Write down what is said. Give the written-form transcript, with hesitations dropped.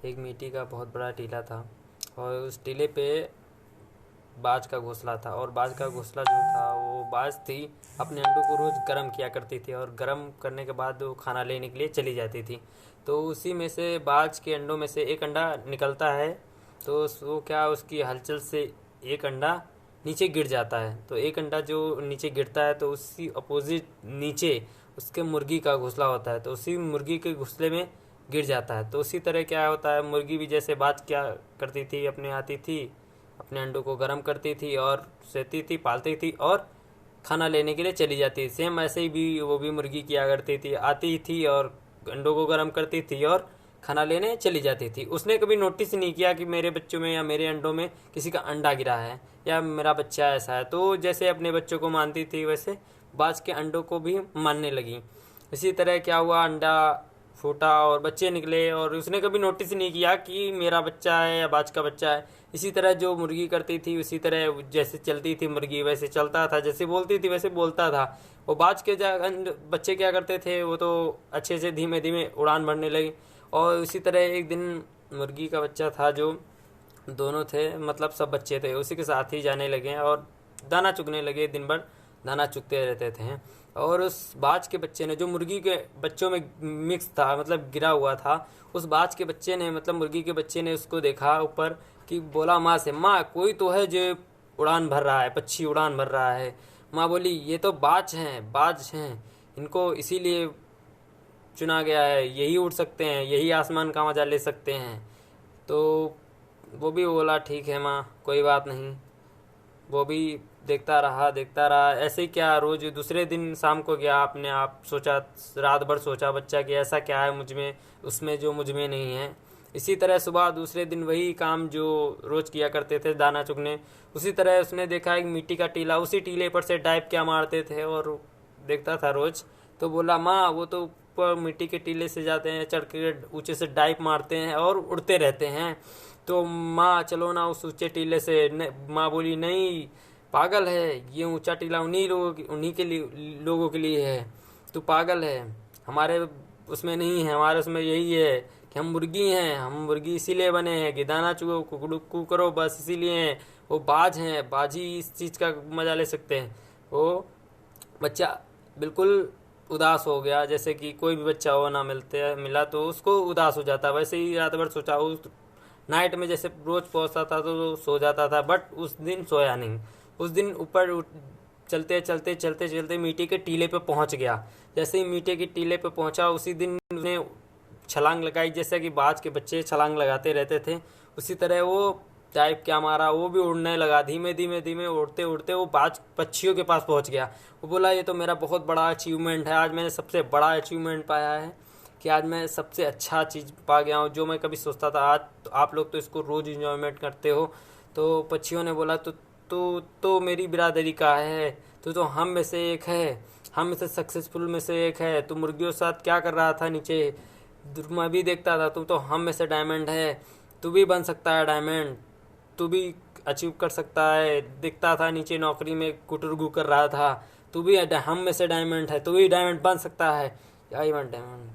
एक मिट्टी का बहुत बड़ा टीला था और उस टीले पे बाज का घोंसला था। और बाज का घोंसला जो था, वो बाज थी अपने अंडों को रोज़ गर्म किया करती थी और गर्म करने के बाद वो खाना लेने के लिए चली जाती थी। तो उसी में से बाज के अंडों में से एक अंडा निकलता है। तो वो क्या, उसकी हलचल से एक अंडा नीचे गिर जाता है। तो एक अंडा जो नीचे गिरता है तो उसी अपोजिट नीचे उसके मुर्गी का घोंसला होता है। तो उसी मुर्गी के घोंसले में गिर जाता है। तो उसी तरह क्या होता है, मुर्गी भी जैसे बात क्या करती थी, अपने आती थी, अपने अंडों को गर्म करती थी और सहती थी, पालती थी और खाना लेने के लिए चली जाती थी। सेम ऐसे ही भी वो भी मुर्गी किया करती थी, आती थी और अंडों को गर्म करती थी और खाना लेने चली जाती थी। उसने कभी नोटिस नहीं किया कि मेरे बच्चों में या मेरे अंडों में किसी का अंडा गिरा है या मेरा बच्चा ऐसा है। तो जैसे अपने बच्चों को मानती थी, वैसे बाज के अंडों को भी मानने लगी। इसी तरह क्या हुआ, अंडा फूटा और बच्चे निकले और उसने कभी नोटिस नहीं किया कि मेरा बच्चा है या बाज का बच्चा है। इसी तरह जो मुर्गी करती थी उसी तरह जैसे चलती थी मुर्गी वैसे चलता था, जैसे बोलती थी वैसे बोलता था। वो बाज के बच्चे क्या करते थे, वो तो अच्छे से धीमे धीमे उड़ान भरने लगे। और उसी तरह एक दिन मुर्गी का बच्चा था, जो दोनों थे, मतलब सब बच्चे थे, उसी के साथ ही जाने लगे और दाना चुगने लगे। दिन भर दाना चुगते रहते थे। और उस बाज के बच्चे ने, जो मुर्गी के बच्चों में मिक्स था, मतलब गिरा हुआ था, उस बाज के बच्चे ने, मतलब मुर्गी के बच्चे ने उसको देखा ऊपर कि बोला माँ से, माँ कोई तो है जो उड़ान भर रहा है, पक्षी उड़ान भर रहा है। माँ बोली ये तो बाज हैं, इनको इसीलिए चुना गया है, यही उड़ सकते हैं, यही आसमान का मजा ले सकते हैं। तो वो भी बोला ठीक है माँ, कोई बात नहीं। वो भी देखता रहा ऐसे ही। क्या रोज दूसरे दिन शाम को गया, अपने आप सोचा, रात भर सोचा बच्चा कि ऐसा क्या है मुझ में, उसमें जो मुझ में नहीं है। इसी तरह सुबह दूसरे दिन वही काम जो रोज किया करते थे, दाना चुगने, उसी तरह उसने देखा एक मिट्टी का टीला, उसी टीले पर से डाइव क्या मारते थे और देखता था रोज। तो बोला माँ वो तो ऊपर मिट्टी के टीले से जाते हैं, चढ़ के ऊंचे से डाइव मारते हैं और उड़ते रहते हैं। तो माँ चलो ना उस ऊंचे टीले से। माँ बोली नहीं पागल है, ये ऊंचा टीला उन्हीं के लिए, लोगों के लिए है। तू पागल है, हमारे उसमें नहीं है, हमारे उसमें यही है कि हम मुर्गी हैं, हम मुर्गी इसीलिए बने हैं कि दाना चुगो, कुकड़ू करो, बस इसीलिए हैं। वो बाज हैं, बाज ही इस चीज़ का मजा ले सकते हैं। वो बच्चा बिल्कुल उदास हो गया, जैसे कि कोई भी बच्चा हो ना मिला तो उसको उदास हो जाता। वैसे ही रात भर सोचा, उस नाइट में जैसे रोज पहुंचता था तो सो जाता था, बट उस दिन सोया नहीं। उस दिन ऊपर चलते चलते चलते चलते मिट्टी के टीले पे पहुंच गया। जैसे ही मिट्टी के टीले पे पहुंचा, उसी दिन उसने छलांग लगाई, जैसे कि बाज के बच्चे छलांग लगाते रहते थे। उसी तरह वो टाइप क्या मारा, वो भी उड़ने लगा। धीमे धीमे धीमे उड़ते उड़ते वो बाज पक्षियों के पास पहुंच गया। वो बोला ये तो मेरा बहुत बड़ा अचीवमेंट है, आज मैंने सबसे बड़ा अचीवमेंट पाया है कि आज मैं सबसे अच्छा चीज़ पा गया हूँ, जो मैं कभी सोचता था। आज तो आप लोग तो इसको रोज़ इंजॉयमेंट करते हो। तो पक्षियों ने बोला तो मेरी बिरादरी का है, तो हम में से एक है, हम में से सक्सेसफुल में से एक है। तो मुर्गियों के साथ क्या कर रहा था नीचे, मैं भी देखता था। तू तो हम में से डायमंड है, तू भी बन सकता है डायमंड, तू भी अचीव कर सकता है। दिखता था नीचे नौकरी में गुटरगू कर रहा था, तू भी हम में से डायमंड है, तू भी डायमंड बन सकता है। I want diamond.